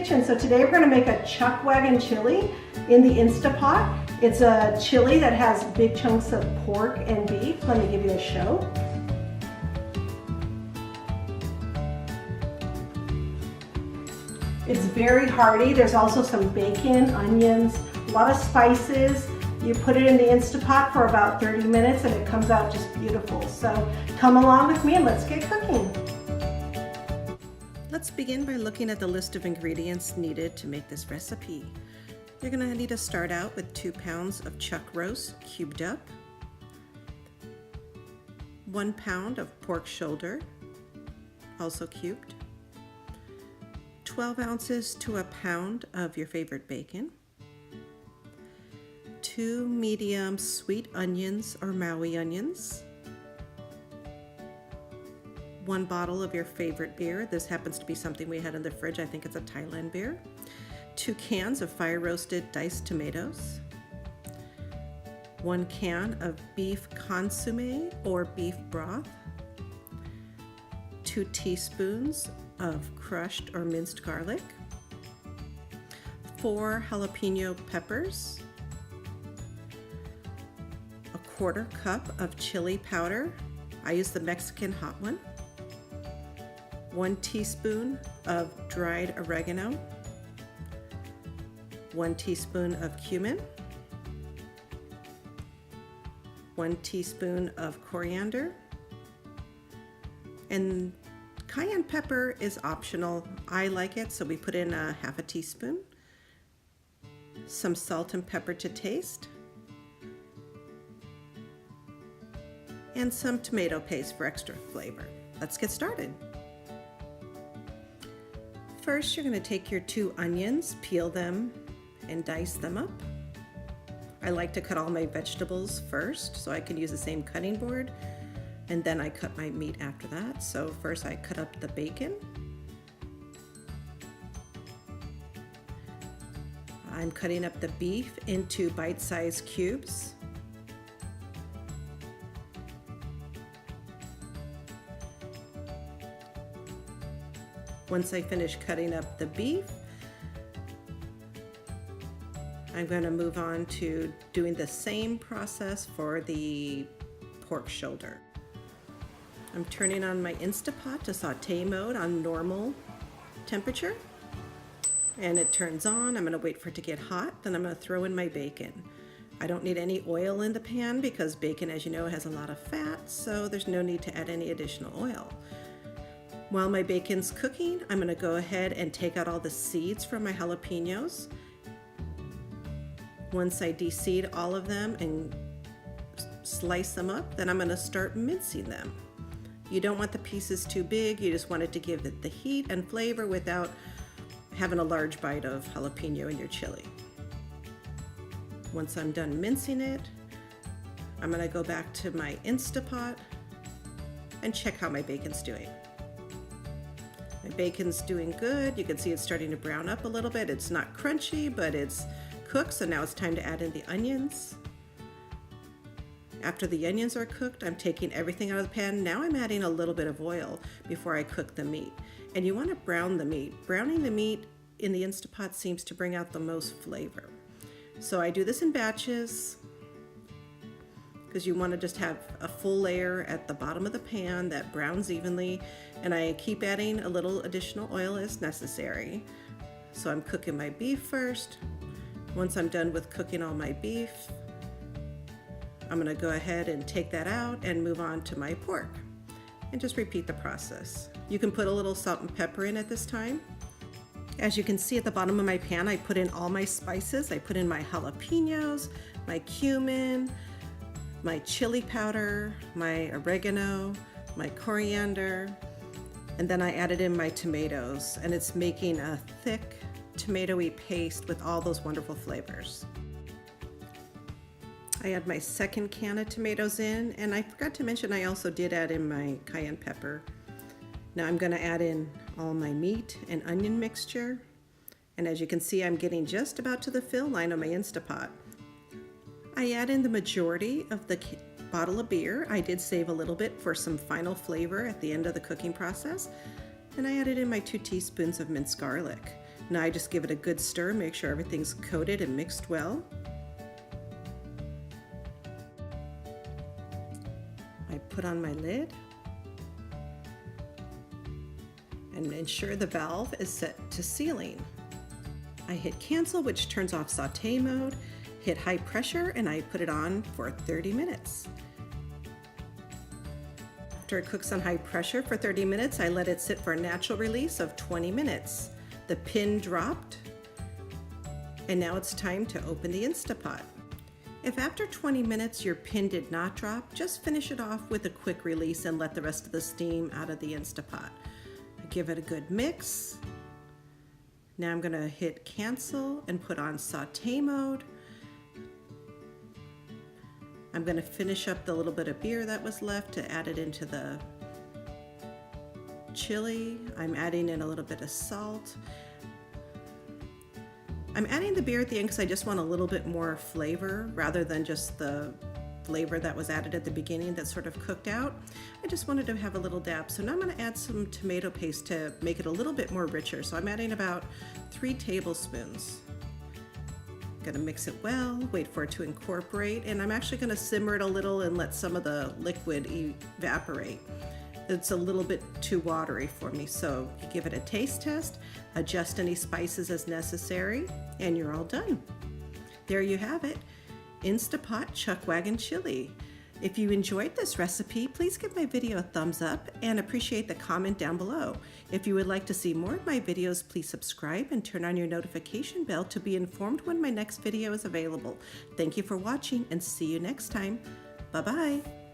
kitchen. So today we're going to make a chuck wagon chili in the Instapot. It's a chili that has big chunks of pork and beef. Let me give you a show. It's very hearty. There's also some bacon, onions, a lot of spices. You put it in the Instapot for about 30 minutes and it comes out just beautiful. So come along with me and let's get cooking. Let's begin by looking at the list of ingredients needed to make this recipe. You're going to need to start out with 2 pounds of chuck roast cubed up, 1 pound of pork shoulder, also cubed, 12 ounces to a pound of your favorite bacon, 2 medium sweet onions or Maui onions, 1 bottle of your favorite beer. This happens to be something we had in the fridge. I think it's a Thailand beer. 2 cans of fire roasted diced tomatoes, 1 can of beef consumé or beef broth, 2 teaspoons of crushed or minced garlic, 4 jalapeno peppers, 1/4 cup of chili powder. I use the Mexican hot one, 1 teaspoon of dried oregano, 1 teaspoon of cumin, 1 teaspoon of coriander, and cayenne pepper is optional. I like it, so we put in a 1/2 teaspoon, some salt and pepper to taste, and some tomato paste for extra flavor. Let's get started. First, you're going to take your 2 onions, peel them, and dice them up. I like to cut all my vegetables first so I can use the same cutting board, and then I cut my meat after that. So first I cut up the bacon. I'm cutting up the beef into bite-sized cubes. Once I finish cutting up the beef, I'm going to move on to doing the same process for the pork shoulder. I'm turning on my Instapot to saute mode on normal temperature, and it turns on. I'm going to wait for it to get hot, then I'm going to throw in my bacon. I don't need any oil in the pan because bacon, as you know, has a lot of fat, so there's no need to add any additional oil. While my bacon's cooking, I'm going to go ahead and take out all the seeds from my jalapenos. Once I de-seed all of them and slice them up, then I'm going to start mincing them. You don't want the pieces too big, you just want it to give it the heat and flavor without having a large bite of jalapeno in your chili. Once I'm done mincing it, I'm going to go back to my Instapot and check how my bacon's doing. My bacon's doing good. You can see it's starting to brown up a little bit. It's not crunchy, but it's cooked, so now it's time to add in the onions. After the onions are cooked, I'm taking everything out of the pan. Now I'm adding a little bit of oil before I cook the meat. And you want to brown the meat. Browning the meat in the Instapot seems to bring out the most flavor. So I do this in batches because you want to just have a full layer at the bottom of the pan that browns evenly, and I keep adding a little additional oil as necessary. So I'm cooking my beef first. Once I'm done with cooking all my beef, I'm going to go ahead and take that out and move on to my pork and just repeat the process. You can put a little salt and pepper in at this time. As you can see at the bottom of my pan, I put in all my spices. I put in my jalapenos, my cumin, my chili powder, my oregano, my coriander, and then I added in my tomatoes, and it's making a thick tomatoey paste with all those wonderful flavors. I add my second can of tomatoes in, and I forgot to mention I also did add in my cayenne pepper. Now I'm going to add in all my meat and onion mixture, and as you can see, I'm getting just about to the fill line on my Instapot. I add in the majority of the bottle of beer. I did save a little bit for some final flavor at the end of the cooking process, and I added in my 2 teaspoons of minced garlic. Now I just give it a good stir, make sure everything's coated and mixed well. I put on my lid and ensure the valve is set to sealing. I hit cancel, which turns off saute mode, hit high pressure, and I put it on for 30 minutes. After it cooks on high pressure for 30 minutes, I let it sit for a natural release of 20 minutes. The pin dropped, and now it's time to open the Instapot. If after 20 minutes your pin did not drop, just finish it off with a quick release and let the rest of the steam out of the Instapot. Give it a good mix. Now I'm going to hit cancel and put on saute mode. I'm going to finish up the little bit of beer that was left to add it into the chili. I'm adding in a little bit of salt. I'm adding the beer at the end because I just want a little bit more flavor rather than just the flavor that was added at the beginning that sort of cooked out. I just wanted to have a little dab. So now I'm going to add some tomato paste to make it a little bit more richer. So I'm adding about 3 tablespoons. I'm going to mix it well, wait for it to incorporate, and I'm actually going to simmer it a little and let some of the liquid evaporate. It's a little bit too watery for me, so you give it a taste test, adjust any spices as necessary, and you're all done. There you have it, Instapot Chuck Wagon Chili. If you enjoyed this recipe, please give my video a thumbs up and appreciate the comment down below. If you would like to see more of my videos, please subscribe and turn on your notification bell to be informed when my next video is available. Thank you for watching and see you next time. Bye-bye.